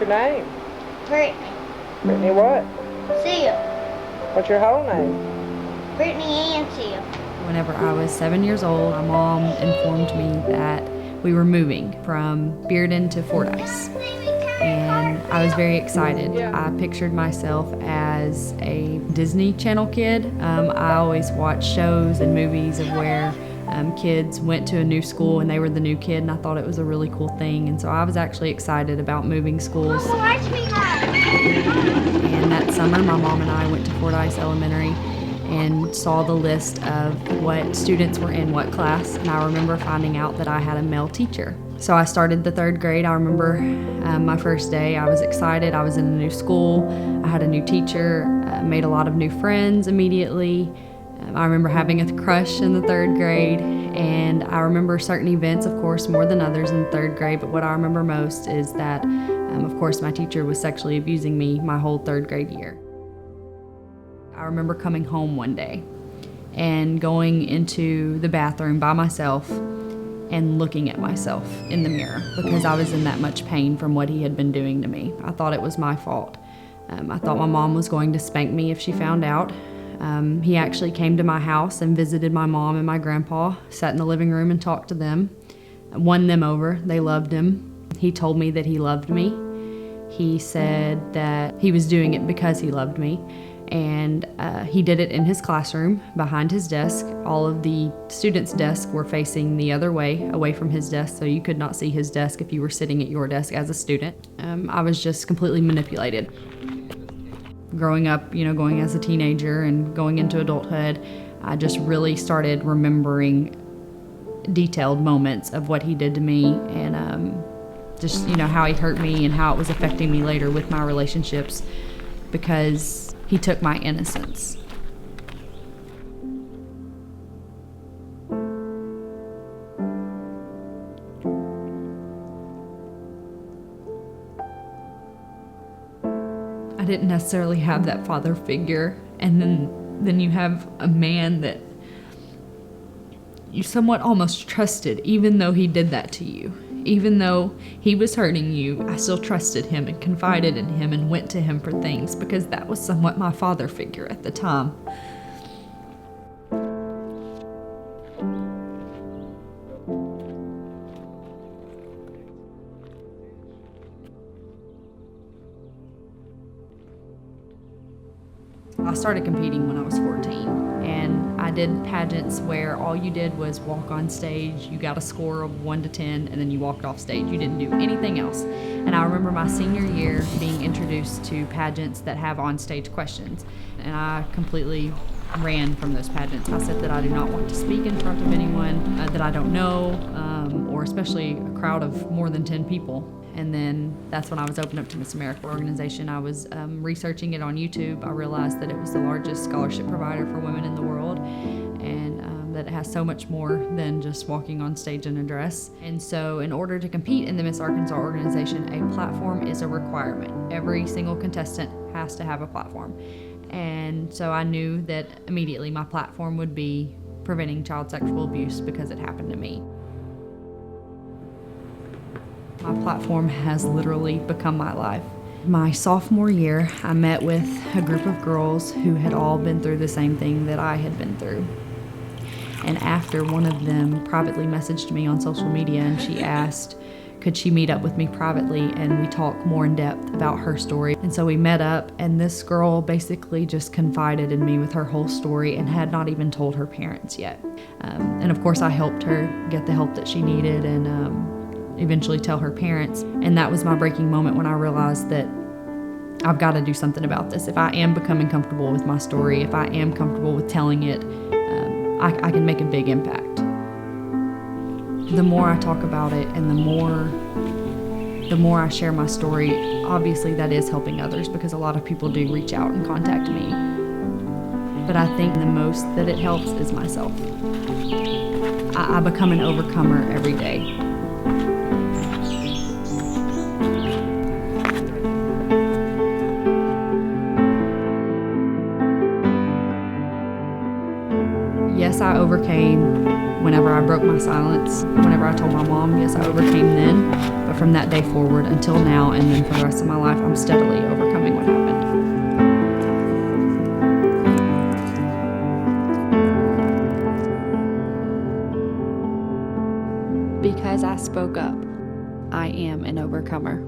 your name? Brittney. Brittney what? Seal. What's your whole name? Brittney and Seal. Whenever I was 7 years old, my mom informed me that we were moving from Bearden to Fordyce. And I was very excited. I pictured myself as a Disney Channel kid. I always watched shows and movies of where kids went to a new school and they were the new kid, and I thought it was a really cool thing. And so I was actually excited about moving schools. And that summer, my mom and I went to Fordyce Elementary and saw the list of what students were in what class, and I remember finding out that I had a male teacher. So I started the 3rd grade. I remember my first day. I was excited. I was in a new school. I had a new teacher, made a lot of new friends immediately. I remember having a crush in the 3rd grade, and I remember certain events, of course, more than others in the 3rd grade, but what I remember most is that, of course, my teacher was sexually abusing me my whole 3rd grade year. I remember coming home one day and going into the bathroom by myself and looking at myself in the mirror because I was in that much pain from what he had been doing to me. I thought it was my fault. I thought my mom was going to spank me if she found out. He actually came to my house and visited my mom and my grandpa, sat in the living room and talked to them, won them over. They loved him. He told me that he loved me. He said that he was doing it because he loved me. And he did it in his classroom, behind his desk. All of the students' desks were facing the other way, away from his desk, so you could not see his desk if you were sitting at your desk as a student. I was just completely manipulated. Growing up, going as a teenager and going into adulthood, I just really started remembering detailed moments of what he did to me and just, how he hurt me and how it was affecting me later with my relationships because he took my innocence. I didn't necessarily have that father figure, and then you have a man that you somewhat almost trusted, even though he did that to you. Even though he was hurting you, I still trusted him and confided in him and went to him for things because that was somewhat my father figure at the time. I started competing when I was 14, and I did pageants where all you did was walk on stage, you got a score of 1 to 10, and then you walked off stage. You didn't do anything else. And I remember my senior year being introduced to pageants that have on-stage questions, and I completely ran from those pageants. I said that I do not want to speak in front of anyone that I don't know, or especially a crowd of more than 10 people. And then that's when I was opened up to Miss America organization. I was researching it on YouTube. I realized that it was the largest scholarship provider for women in the world, and that it has so much more than just walking on stage in a dress. And so in order to compete in the Miss Arkansas organization, a platform is a requirement. Every single contestant has to have a platform. And so I knew that immediately my platform would be preventing child sexual abuse because it happened to me. My platform has literally become my life. My sophomore year, I met with a group of girls who had all been through the same thing that I had been through. And after, one of them privately messaged me on social media, and she asked, could she meet up with me privately, and we talked more in depth about her story. And so we met up, and this girl basically just confided in me with her whole story and had not even told her parents yet. And of course I helped her get the help that she needed and eventually tell her parents. And that was my breaking moment when I realized that I've got to do something about this. If I am becoming comfortable with my story, if I am comfortable with telling it, I can make a big impact. The more I talk about it and the more I share my story, obviously that is helping others because a lot of people do reach out and contact me. But I think the most that it helps is myself. I become an overcomer every day. Yes, I overcame whenever I broke my silence. Whenever I told my mom, yes, I overcame then. But from that day forward until now, and then for the rest of my life, I'm steadily overcoming what happened. Because I spoke up, I am an overcomer.